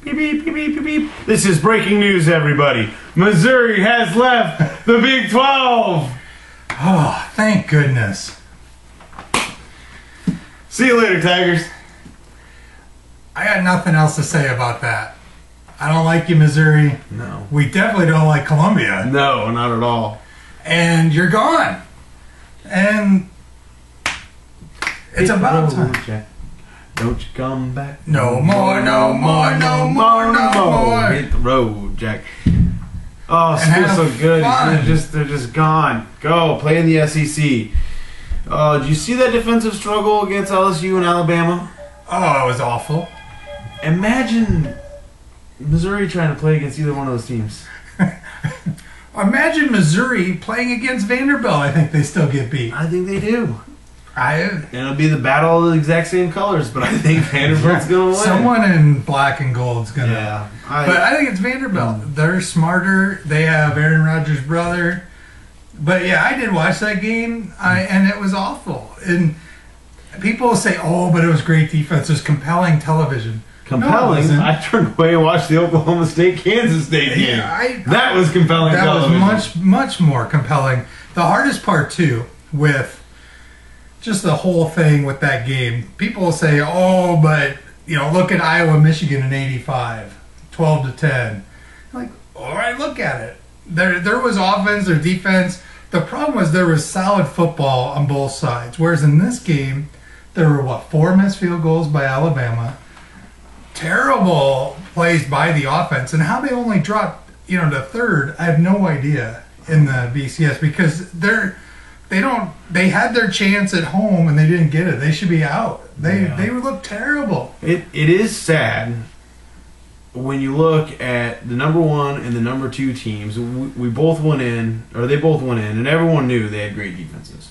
Beep, beep, beep, beep, beep, beep. This is breaking news, everybody. Missouri has left the Big 12. Oh, thank goodness. See you later, Tigers. I got nothing else to say about that. I don't like you, Missouri. No. We definitely don't like Columbia. No, not at all. And you're gone. And it's about time. Jack. Don't you come back. No more, no more, no more, no more. Hit the road, Jack. Oh, it feels so good. They're just gone. Go, play in the SEC. Oh, did you see that defensive struggle against LSU and Alabama? Oh, it was awful. Imagine Missouri trying to play against either one of those teams. Imagine Missouri playing against Vanderbilt. I think they still get beat. I think they do. And it'll be the battle of the exact same colors, but I think Vanderbilt's going to win. Someone in black and gold's going to. Yeah. But I think it's Vanderbilt. They're smarter. They have Aaron Rodgers' brother. But yeah, I did watch that game, and it was awful. And people say, "Oh, but it was great defense. It was compelling television." Compelling? No, I turned away and watched the Oklahoma State-Kansas State game. Yeah, that was compelling television. That was much more compelling. The hardest part, too, with just the whole thing with that game, people will say, "Oh, but, look at Iowa, Michigan in 85, 12-10. Like, all right, look at it. There was offense or defense. The problem was there was solid football on both sides. Whereas in this game, there were, 4 missed field goals by Alabama. Terrible plays by the offense. And how they only dropped, to third, I have no idea in the BCS because they had their chance at home and they didn't get it. They should be out. They look terrible. It is sad when you look at the number 1 and the number 2 teams. We both went in, or they both went in, and everyone knew they had great defenses.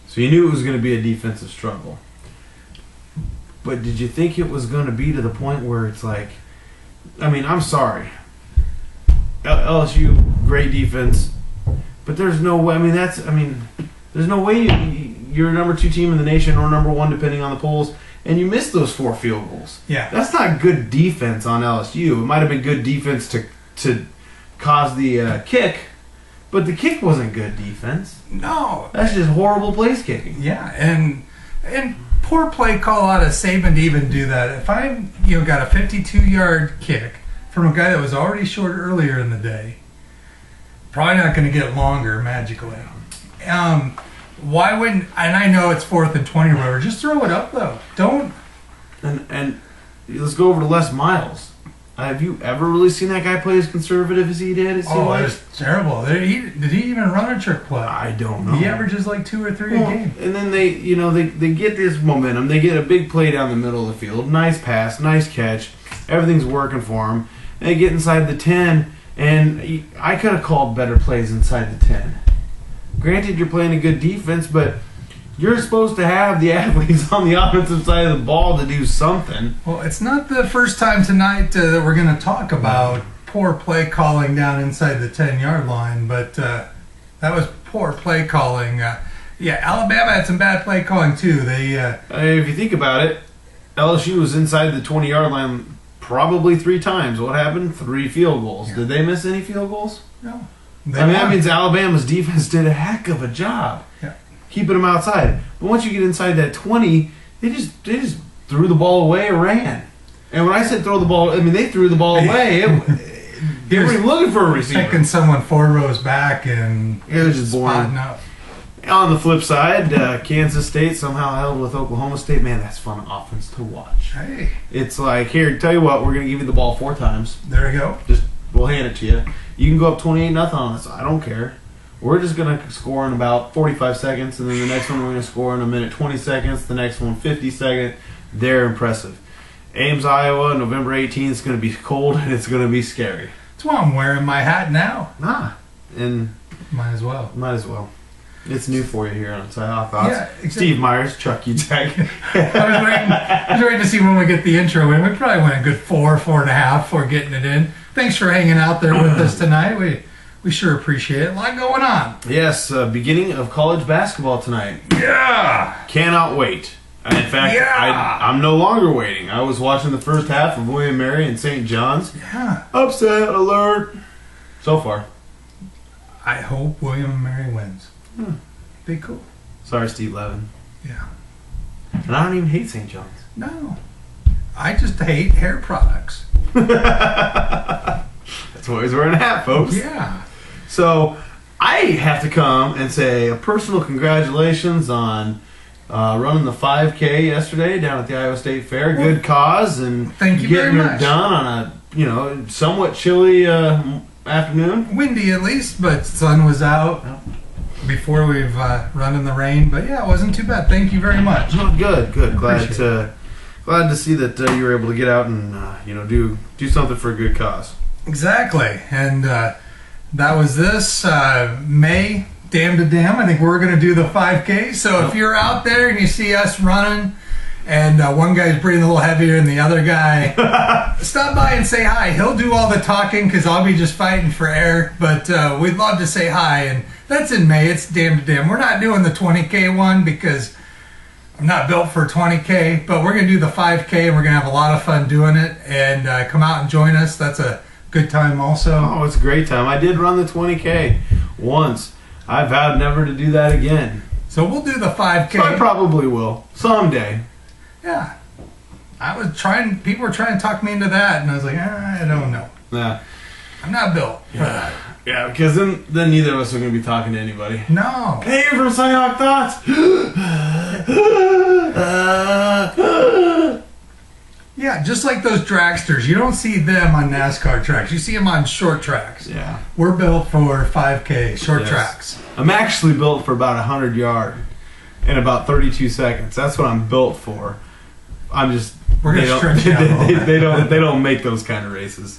So you knew it was going to be a defensive struggle. But did you think it was going to be to the point where it's like, I'm sorry. LSU, great defense. But there's no way, there's no way you're a number 2 team in the nation or number 1 depending on the polls, and you missed those 4 field goals. Yeah. That's not good defense on LSU. It might have been good defense to cause the kick, but the kick wasn't good defense. No. That's just horrible place kicking. Yeah, and poor play call out of Saban to even do that. If I got a 52-yard kick from a guy that was already short earlier in the day, probably not going to get longer magically. Why wouldn't? And I know it's 4th and 20 or whatever. Just throw it up though. Don't. And let's go over to Les Miles. Have you ever really seen that guy play as conservative as he did? It was terrible. Did he even run a trick play? I don't know. He averages like 2 or 3 a game. And then they get this momentum. They get a big play down the middle of the field. Nice pass, nice catch. Everything's working for them. They get inside the 10, and I could have called better plays inside the 10. Granted, you're playing a good defense, but you're supposed to have the athletes on the offensive side of the ball to do something. Well, it's not the first time tonight that we're going to talk about poor play calling down inside the 10-yard line, but that was poor play calling. Alabama had some bad play calling too. If you think about it, LSU was inside the 20-yard line probably 3 times. What happened? 3 field goals. Yeah. Did they miss any field goals? No. That means Alabama's defense did a heck of a job keeping them outside. But once you get inside that 20, they just threw the ball away and ran. And when I said throw the ball, they threw the ball away. They were looking for a receiver. Taking someone 4 rows back and it was just boring. Up. On the flip side, Kansas State somehow held with Oklahoma State. Man, that's fun offense to watch. Hey. It's like, here, tell you what, we're going to give you the ball 4 times. There you go. We'll hand it to you. You can go up 28-0 on us. I don't care. We're just going to score in about 45 seconds, and then the next one we're going to score in a minute 20 seconds, the next one 50 seconds. They're impressive. Ames, Iowa, November 18th. It's going to be cold, and it's going to be scary. That's why I'm wearing my hat now. And might as well. It's new for you here on CyHawkThoughts. Yeah, exactly. Steve Myers, Chuck Utek. I was waiting to see when we get the intro in. We probably went a good 4.5 before getting it in. Thanks for hanging out there with us tonight. We sure appreciate it. A lot going on. Yes, beginning of college basketball tonight. Yeah. Cannot wait. And in fact, Yeah. I'm no longer waiting. I was watching the first half of William Mary and St. John's. Yeah. Upset alert. So far. I hope William and Mary wins. Be cool. Sorry, Steve Levin. Yeah. And I don't even hate St. John's. No. I just hate hair products. That's why he's wearing a hat, folks. Yeah. So I have to come and say a personal congratulations on running the 5K yesterday down at the Iowa State Fair. Good cause, and thank you very getting much. it done on a somewhat chilly afternoon. Windy at least, but sun was out before we've run in the rain. But yeah, it wasn't too bad. Thank you very much. Oh, good. Glad to see that you were able to get out and do something for a good cause. Exactly, and that was this May. Dam to Dam. I think we're going to do the 5K. So if you're out there and you see us running, and one guy's breathing a little heavier than the other guy, stop by and say hi. He'll do all the talking because I'll be just fighting for air. But we'd love to say hi, and that's in May. It's Dam to Dam. We're not doing the 20K one because I'm not built for 20K, but we're going to do the 5K, and we're going to have a lot of fun doing it. And come out and join us. That's a good time also. Oh, it's a great time. I did run the 20K once. I vowed never to do that again. So we'll do the 5K. So I probably will someday. Yeah. People were trying to talk me into that, and I was like, I don't know. Yeah. I'm not built for that. Yeah, because then neither of us are going to be talking to anybody. No. Hey, you're from CyHawkThoughts! Yeah, just like those dragsters. You don't see them on NASCAR tracks. You see them on short tracks. Yeah. We're built for 5K, short tracks. I'm actually built for about 100 yards in about 32 seconds. That's what I'm built for. I'm just... We're going to stretch out a little bit. They don't make those kind of races.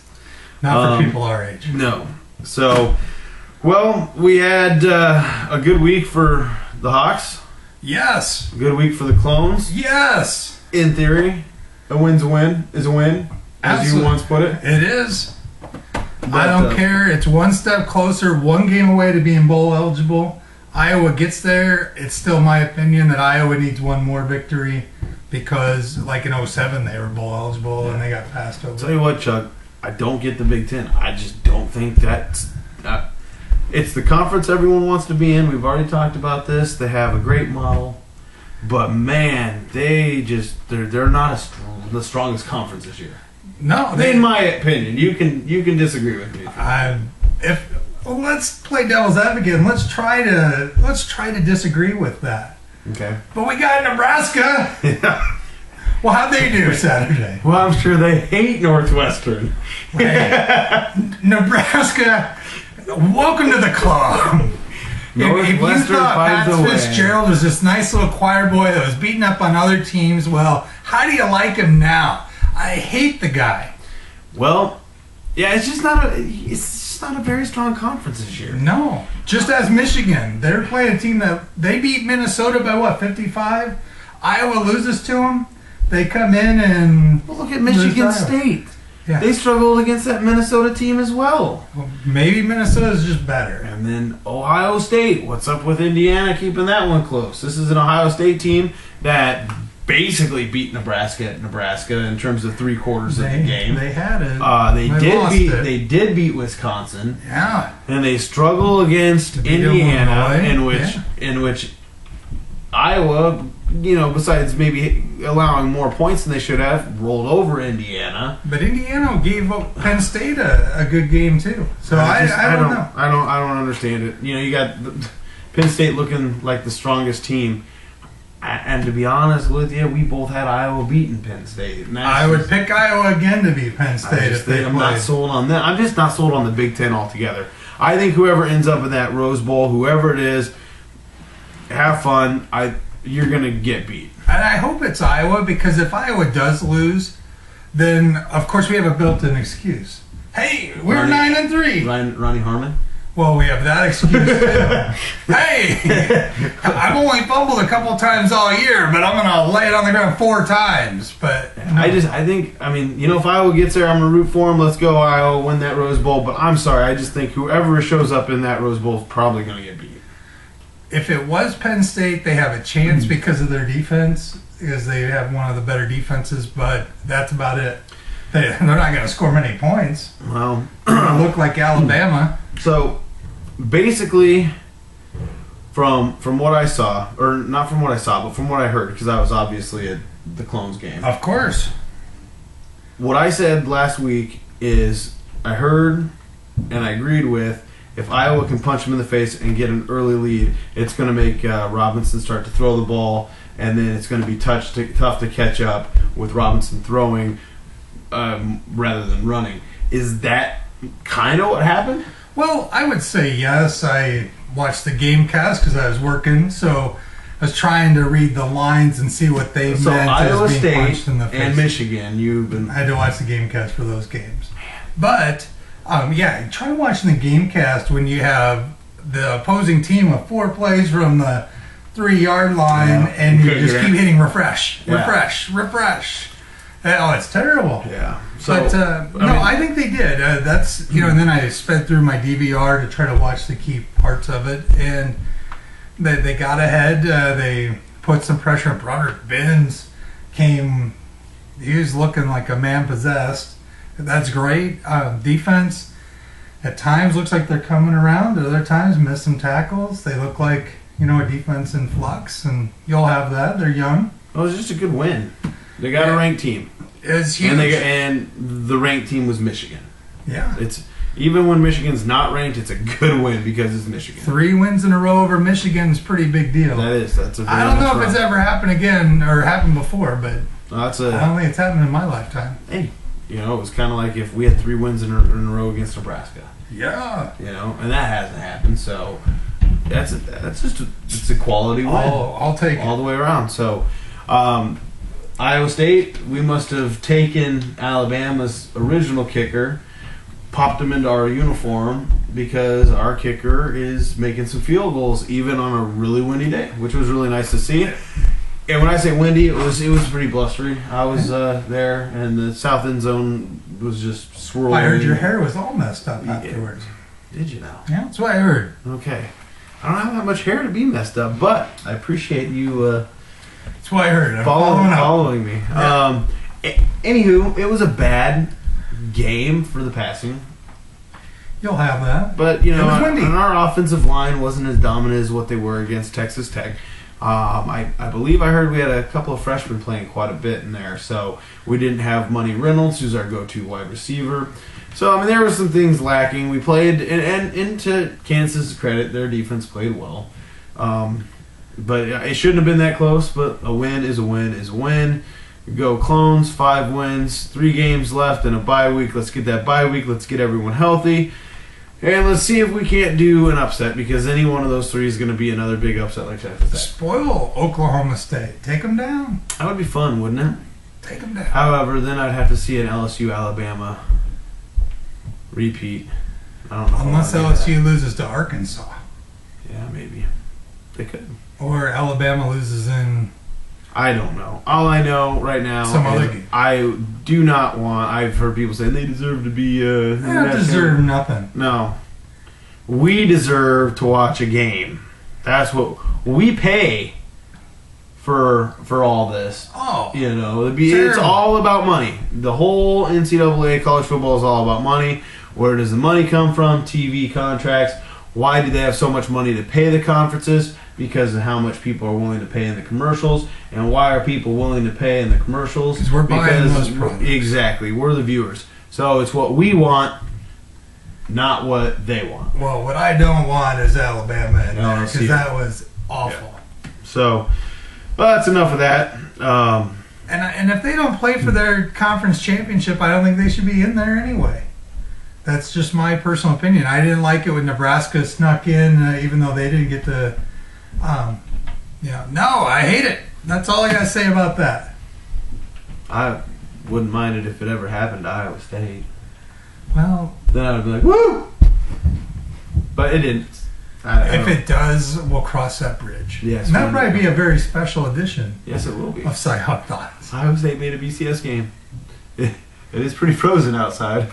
Not for people our age. No. So, well, we had a good week for the Hawks. Yes. A good week for the Clones. Yes. In theory, a win's a win is a win, as Absolutely. you once put it. It is. But, I don't care. It's one step closer, one game away to being bowl eligible. Iowa gets there. It's still my opinion that Iowa needs one more victory because, like in 07, they were bowl eligible and they got passed over. Tell you what, Chuck, I don't get the Big Ten. I just don't think that's... it's the conference everyone wants to be in. We've already talked about this. They have a great model. But, man, they're not the strongest conference this year. No, In my opinion. You can disagree with me. Let's play devil's advocate and let's try to disagree with that. Okay. But we got Nebraska. Yeah. Well, how'd they do Saturday? Well, I'm sure they hate Northwestern. Hey, Nebraska, welcome to the club. If you thought Pat Fitzgerald was this nice little choir boy that was beating up on other teams, well, how do you like him now? I hate the guy. Well, yeah, it's just not a very strong conference this year. No, just as Michigan, they're playing a team that they beat Minnesota by what, 55? Iowa loses to them. They come in and Well, look at Michigan State. Yeah. They struggled against that Minnesota team as well. Maybe Minnesota's just better. And then Ohio State. What's up with Indiana keeping that one close? This is an Ohio State team that basically beat Nebraska at Nebraska in terms of 3/4 of the game. They had it. They did beat Wisconsin. Yeah. And they struggle against Indiana, Illinois. in which Iowa, besides maybe allowing more points than they should have, rolled over Indiana. But Indiana gave up Penn State a good game too. So I don't know. I don't understand it. You got Penn State looking like the strongest team. And to be honest with you, we both had Iowa beating Penn State. I would pick Iowa again to beat Penn State I'm not sold on that. I'm just not sold on the Big Ten altogether. I think whoever ends up in that Rose Bowl, whoever it is, have fun. You're going to get beat. And I hope it's Iowa, because if Iowa does lose, then of course we have a built-in excuse. Hey, we're 9-3. Ronnie Harmon? Well, we have that excuse too. Hey, I've only fumbled a couple times all year, but I'm going to lay it on the ground 4 times. But no. I think, if Iowa gets there, I'm going to root for them. Let's go, Iowa, win that Rose Bowl. But I'm sorry, I just think whoever shows up in that Rose Bowl is probably going to get beat. If it was Penn State, they have a chance because of their defense. because they have one of the better defenses, but that's about it. They're not going to score many points. Well, they're going to look like Alabama. So, basically, from what I saw, or not from what I saw, but from what I heard, because I was obviously at the Clones game. Of course. What I said last week is I heard and I agreed with, if Iowa can punch them in the face and get an early lead, it's going to make Robinson start to throw the ball, and then it's going to be tough to catch up with Robinson throwing rather than running. Is that kind of what happened? Well, I would say yes. I watched the game cast because I was working, so I was trying to read the lines and see what they meant Iowa as being State punched in the face. and Michigan, I had to watch the game cast for those games. But, yeah, try watching the game cast when you have the opposing team with 4 plays from the 3-yard line, and you just keep hitting refresh. Oh, it's terrible. Yeah. But I think they did. That's and then I sped through my DVR to try to watch the key parts of it, and they got ahead. They put some pressure. Broderick Binns came. He was looking like a man possessed. That's great. Defense at times looks like they're coming around. At other times miss some tackles. They look like a defense in flux, and you'll have that. They're young. It was just a good win. They got a ranked team. It's huge. And the ranked team was Michigan. Yeah. It's even when Michigan's not ranked, it's a good win because it's Michigan. 3 wins in a row over Michigan is a pretty big deal. That's a very I don't know nice if it's run. ever happened again or happened before, but I don't think it's happened in my lifetime. Hey, it was kind of like if we had 3 wins in a row against Nebraska. Yeah. And that hasn't happened, so that's just it's a quality win. I'll take it all the way around. So, Iowa State, we must have taken Alabama's original kicker, popped him into our uniform because our kicker is making some field goals even on a really windy day, which was really nice to see. And when I say windy, it was pretty blustery. I was there, and the south end zone was just swirling. I heard your hair was all messed up afterwards. Did you know? Yeah, that's what I heard. Okay. I don't have that much hair to be messed up, but I appreciate you that's what I heard. I'm following me. Yeah. Anywho, it was a bad game for the passing. You'll have that. But, it was windy. And our offensive line wasn't as dominant as what they were against Texas Tech. I believe I heard we had a couple of freshmen playing quite a bit in there, so we didn't have Money Reynolds, who's our go-to wide receiver. So, there were some things lacking. We played, and to Kansas' credit, their defense played well. But it shouldn't have been that close, but a win is a win is a win. Go Clones, 5 wins, 3 games left, and a bye week. Let's get that bye week. Let's get everyone healthy. And let's see if we can't do an upset, because any one of those 3 is going to be another big upset like Texas Tech. Spoil Oklahoma State. Take them down. That would be fun, wouldn't it? Take them down. However, then I'd have to see an LSU-Alabama repeat. I don't know. Unless LSU loses to Arkansas. Yeah, maybe. They could. Or Alabama loses in... I don't know. All I know right now some other game. I do not want... I've heard people say they deserve to be... they don't deserve nothing. No. We deserve to watch a game. That's what... We pay for all this. Oh. It's all about money. The whole NCAA college football is all about money. Where does the money come from? TV contracts. Why do they have so much money to pay the conferences? Because of how much people are willing to pay in the commercials. And why are people willing to pay in the commercials? Because we're buying those products. Exactly. We're the viewers. So it's what we want, not what they want. Well, what I don't want is Alabama in there, because that was awful. Yeah. So, well, that's enough of that. And if they don't play for their conference championship, I don't think they should be in there anyway. That's just my personal opinion. I didn't like it when Nebraska snuck in, even though they didn't get to... no, I hate it. That's all I got to say about that. I wouldn't mind it if it ever happened to Iowa State. Well... Then I would be like, woo! But it didn't. If it does, we'll cross that bridge. Yes. And that'll probably be a very special edition. Yes, it will be. Of CyHawkThoughts. Iowa State made a BCS game. It is pretty frozen outside.